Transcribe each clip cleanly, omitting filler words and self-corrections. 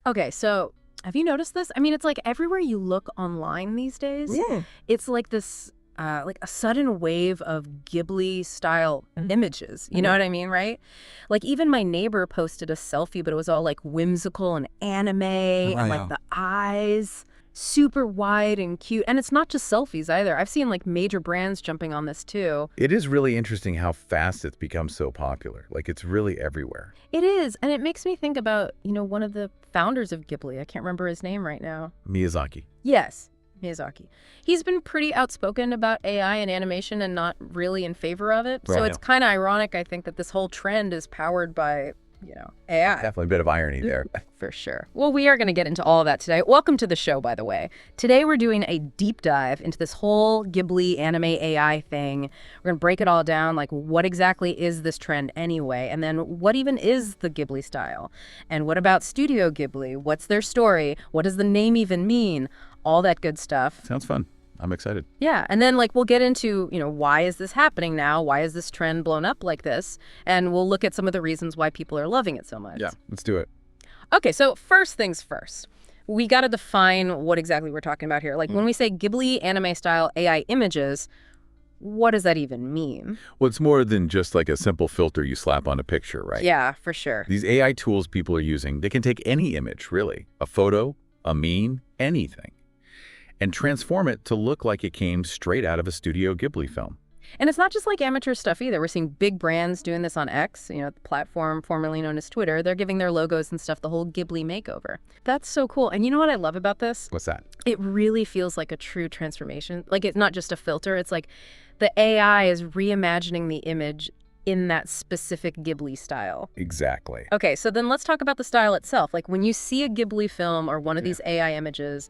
Okay, so have you noticed this? I mean, it's like everywhere you look online these days, it's like this, like a sudden wave of Ghibli-style images. You know what I mean, right? Like even my neighbor posted a selfie, but it was all like whimsical and anime, and like the eyes, super wide and cute. And it's not just selfies either. I've seen like major brands jumping on this too. It is really interesting how fast it's become so popular. Like it's really everywhere. It is. And it makes me think about, one of the founders of Ghibli. I can't remember his name right now. Miyazaki. Yes, Miyazaki. He's been pretty outspoken about AI and animation and not really in favor of it. So it's kind of ironic, I think, that this whole trend is powered by AI. Definitely a bit of irony there. For sure. Well, we are going to get into all of that today. Welcome to the show, by the way. Today, we're doing a deep dive into this whole Ghibli anime AI thing. We're going to break it all down, like what exactly is this trend anyway? And then what even is the Ghibli style? And what about Studio Ghibli? What's their story? What does the name even mean? All that good stuff. Sounds fun. I'm excited. Yeah. And then we'll get into, why is this happening now? Why is this trend blown up like this? And we'll look at some of the reasons why people are loving it so much. Yeah, let's do it. Okay, so first things first. We got to define what exactly we're talking about here. Like when we say Ghibli anime style AI images, what does that even mean? Well, it's more than just like a simple filter you slap on a picture, right? Yeah, for sure. These AI tools people are using, they can take any image, really. A photo, a meme, anything, and transform it to look like it came straight out of a Studio Ghibli film. And it's not just like amateur stuff either. We're seeing big brands doing this on X, the platform formerly known as Twitter. They're giving their logos and stuff the whole Ghibli makeover. That's so cool. And you know what I love about this? What's that? It really feels like a true transformation. Like it's not just a filter. It's like the AI is reimagining the image in that specific Ghibli style. Exactly. Okay, so then let's talk about the style itself. Like when you see a Ghibli film or one of these AI images,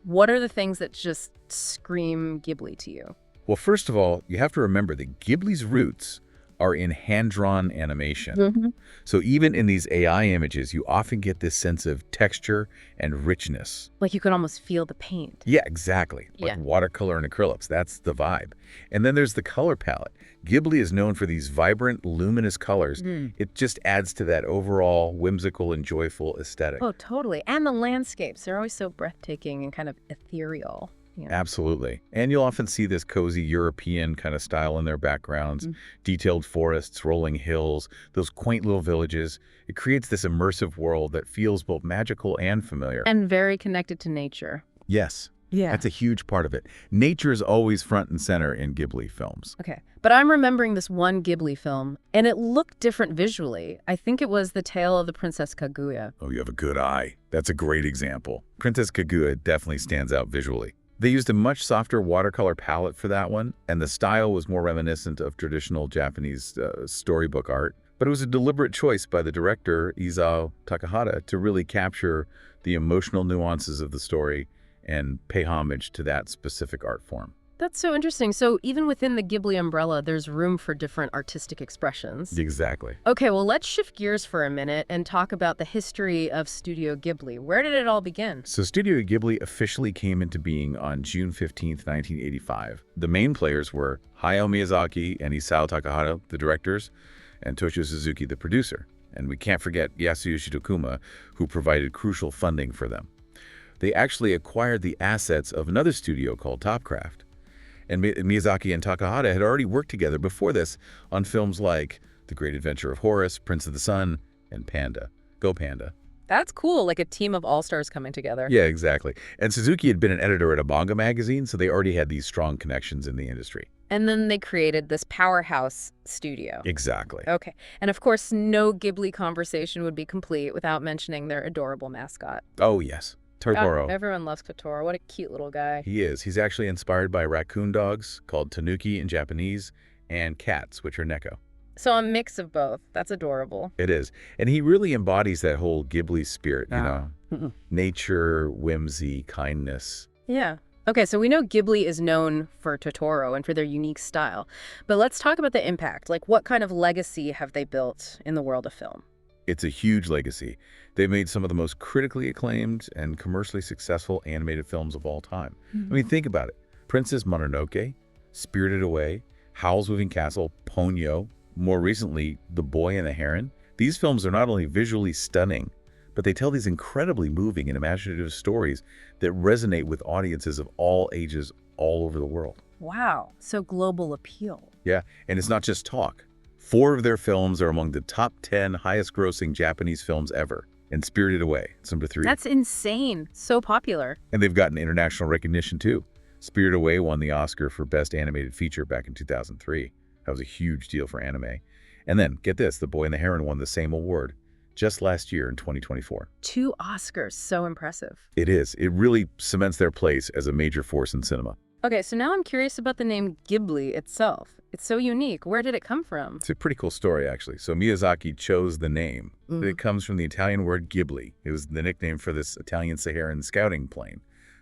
what are the things that just scream Ghibli to you? Well, first of all, you have to remember that Ghibli's roots are in hand-drawn animation. So even in these AI images, you often get this sense of texture and richness. Like you could almost feel the paint. Yeah, exactly. Like watercolor and acrylics. That's the vibe. And then there's the color palette. Ghibli is known for these vibrant, luminous colors. It just adds to that overall whimsical and joyful aesthetic. Oh, totally. And the landscapes, they're always so breathtaking and kind of ethereal. Absolutely. And you'll often see this cozy European kind of style in their backgrounds, detailed forests, rolling hills, those quaint little villages. It creates this immersive world that feels both magical and familiar. And very connected to nature. Yes. Yeah. That's a huge part of it. Nature is always front and center in Ghibli films. Okay. But I'm remembering this one Ghibli film, and it looked different visually. I think it was The Tale of the Princess Kaguya. Oh, you have a good eye. That's a great example. Princess Kaguya definitely stands out visually. They used a much softer watercolor palette for that one, and the style was more reminiscent of traditional Japanese storybook art. But it was a deliberate choice by the director, Isao Takahata, to really capture the emotional nuances of the story and pay homage to that specific art form. That's so interesting. So even within the Ghibli umbrella, there's room for different artistic expressions. Exactly. Okay, well, let's shift gears for a minute and talk about the history of Studio Ghibli. Where did it all begin? So Studio Ghibli officially came into being on June 15th, 1985. The main players were Hayao Miyazaki and Isao Takahata, the directors, and Toshio Suzuki, the producer. And we can't forget Yasuyoshi Tokuma, who provided crucial funding for them. They actually acquired the assets of another studio called Topcraft. And Miyazaki and Takahata had already worked together before this on films like The Great Adventure of Horace, Prince of the Sun, and Panda. Go Panda. That's cool, like a team of all-stars coming together. Yeah, exactly. And Suzuki had been an editor at a manga magazine, so they already had these strong connections in the industry. And then they created this powerhouse studio. Exactly. Okay. And of course, no Ghibli conversation would be complete without mentioning their adorable mascot. Oh, yes. Totoro. Everyone loves Totoro. What a cute little guy. He is. He's actually inspired by raccoon dogs, called tanuki in Japanese, and cats, which are neko. So a mix of both. That's adorable. It is. And he really embodies that whole Ghibli spirit, nature, whimsy, kindness. Yeah. Okay, so we know Ghibli is known for Totoro and for their unique style. But let's talk about the impact. Like, what kind of legacy have they built in the world of film? It's a huge legacy. They've made some of the most critically acclaimed and commercially successful animated films of all time. I mean, think about it. Princess Mononoke, Spirited Away, Howl's Moving Castle, Ponyo, more recently, The Boy and the Heron. These films are not only visually stunning, but they tell these incredibly moving and imaginative stories that resonate with audiences of all ages all over the world. Wow, so global appeal. Yeah, and it's not just talk. 4 of their films are among the top 10 highest-grossing Japanese films ever, and Spirited Away, it's number 3. That's insane. So popular. And they've gotten international recognition, too. Spirited Away won the Oscar for Best Animated Feature back in 2003. That was a huge deal for anime. And then, get this, The Boy and the Heron won the same award just last year in 2024. 2 Oscars, so impressive. It is. It really cements their place as a major force in cinema. Okay, so now I'm curious about the name Ghibli itself. It's so unique. Where did it come from? It's a pretty cool story, actually. So Miyazaki chose the name. It comes from the Italian word Ghibli. It was the nickname for this Italian Saharan scouting plane,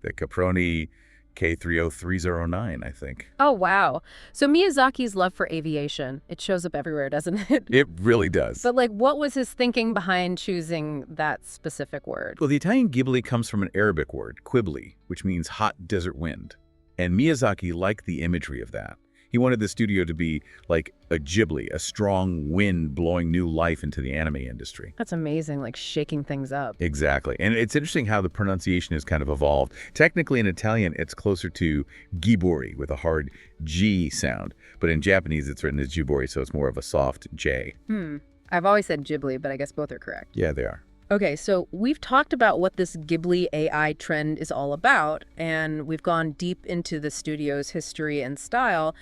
the Caproni K30309, I think. Oh, wow. So Miyazaki's love for aviation, it shows up everywhere, doesn't it? It really does. But like, what was his thinking behind choosing that specific word? Well, the Italian Ghibli comes from an Arabic word, qibli, which means hot desert wind. And Miyazaki liked the imagery of that. He wanted the studio to be like a Ghibli, a strong wind blowing new life into the anime industry. That's amazing, like shaking things up. Exactly. And it's interesting how the pronunciation has kind of evolved. Technically in Italian, it's closer to Gibori with a hard G sound. But in Japanese, it's written as Jibori, so it's more of a soft J. I've always said Ghibli, but I guess both are correct. Yeah, they are. Okay, so we've talked about what this Ghibli AI trend is all about, and we've gone deep into the studio's history and style,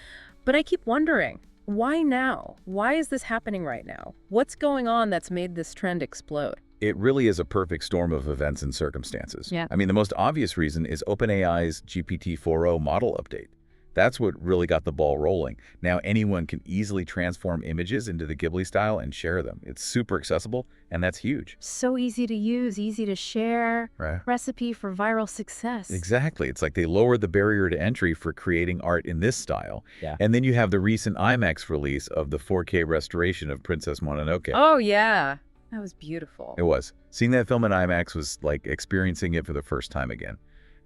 but I keep wondering, why now? Why is this happening right now? What's going on that's made this trend explode? It really is a perfect storm of events and circumstances. Yeah. I mean, the most obvious reason is OpenAI's GPT-4o model update. That's what really got the ball rolling. Now anyone can easily transform images into the Ghibli style and share them. It's super accessible, and that's huge. So easy to use, easy to share. Right. Recipe for viral success. Exactly. It's like they lowered the barrier to entry for creating art in this style. Yeah. And then you have the recent IMAX release of the 4K restoration of Princess Mononoke. Oh, yeah. That was beautiful. It was. Seeing that film in IMAX was like experiencing it for the first time again.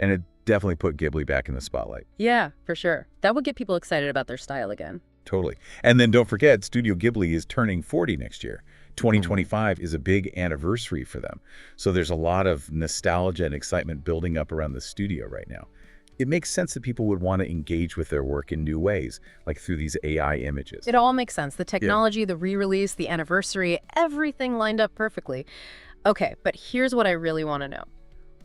And it definitely put Ghibli back in the spotlight. Yeah, for sure. That would get people excited about their style again. Totally. And then don't forget, Studio Ghibli is turning 40 next year. 2025 is a big anniversary for them. So there's a lot of nostalgia and excitement building up around the studio right now. It makes sense that people would want to engage with their work in new ways, like through these AI images. It all makes sense. The technology, the re-release, the anniversary, everything lined up perfectly. Okay, but here's what I really want to know.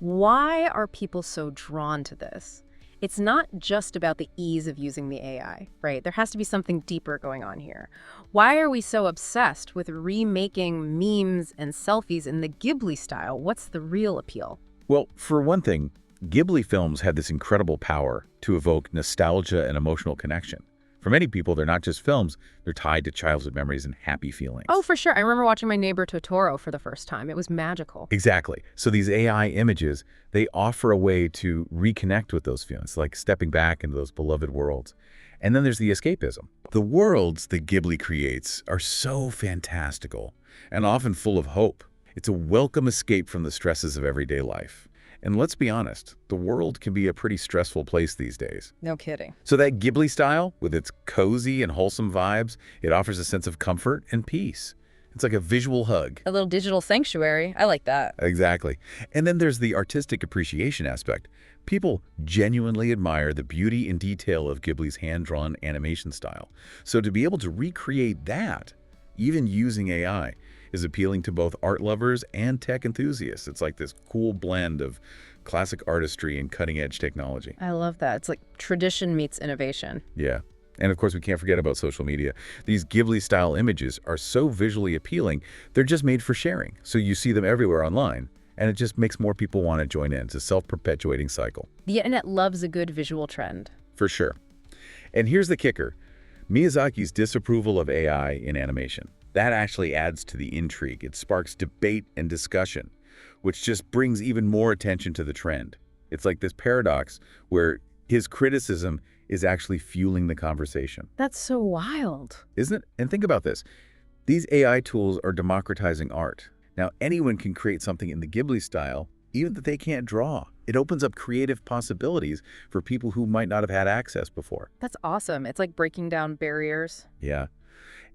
Why are people so drawn to this? It's not just about the ease of using the AI, right? There has to be something deeper going on here. Why are we so obsessed with remaking memes and selfies in the Ghibli style? What's the real appeal? Well, for one thing, Ghibli films have this incredible power to evoke nostalgia and emotional connection. For many people, they're not just films, they're tied to childhood memories and happy feelings. Oh, for sure. I remember watching My Neighbor Totoro for the first time. It was magical. Exactly. So these AI images, they offer a way to reconnect with those feelings, like stepping back into those beloved worlds. And then there's the escapism. The worlds that Ghibli creates are so fantastical and often full of hope. It's a welcome escape from the stresses of everyday life. And let's be honest, the world can be a pretty stressful place these days. No kidding. So that Ghibli style, with its cozy and wholesome vibes, it offers a sense of comfort and peace. It's like a visual hug. A little digital sanctuary. I like that. Exactly. And then there's the artistic appreciation aspect. People genuinely admire the beauty and detail of Ghibli's hand-drawn animation style. So to be able to recreate that, even using AI, is appealing to both art lovers and tech enthusiasts. It's like this cool blend of classic artistry and cutting-edge technology. I love that. It's like tradition meets innovation. Yeah. And of course, we can't forget about social media. These Ghibli-style images are so visually appealing, they're just made for sharing. So you see them everywhere online, and it just makes more people want to join in. It's a self-perpetuating cycle. The internet loves a good visual trend. For sure. And here's the kicker. Miyazaki's disapproval of AI in animation. That actually adds to the intrigue. It sparks debate and discussion, which just brings even more attention to the trend. It's like this paradox where his criticism is actually fueling the conversation. That's so wild. Isn't it? And think about this. These AI tools are democratizing art. Now, anyone can create something in the Ghibli style, even that they can't draw. It opens up creative possibilities for people who might not have had access before. That's awesome. It's like breaking down barriers. Yeah.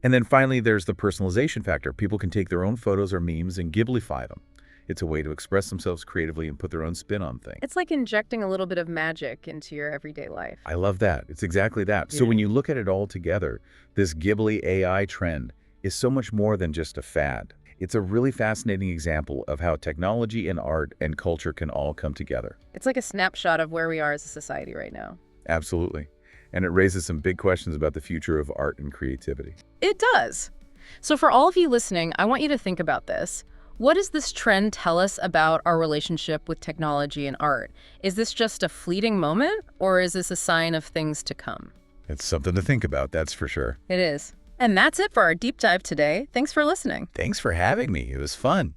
And then finally, there's the personalization factor. People can take their own photos or memes and Ghiblify them. It's a way to express themselves creatively and put their own spin on things. It's like injecting a little bit of magic into your everyday life. I love that. It's exactly that. So when you look at it all together, this Ghibli AI trend is so much more than just a fad. It's a really fascinating example of how technology and art and culture can all come together. It's like a snapshot of where we are as a society right now. Absolutely. And it raises some big questions about the future of art and creativity. It does. So for all of you listening, I want you to think about this. What does this trend tell us about our relationship with technology and art? Is this just a fleeting moment, or is this a sign of things to come? It's something to think about, that's for sure. It is. And that's it for our deep dive today. Thanks for listening. Thanks for having me. It was fun.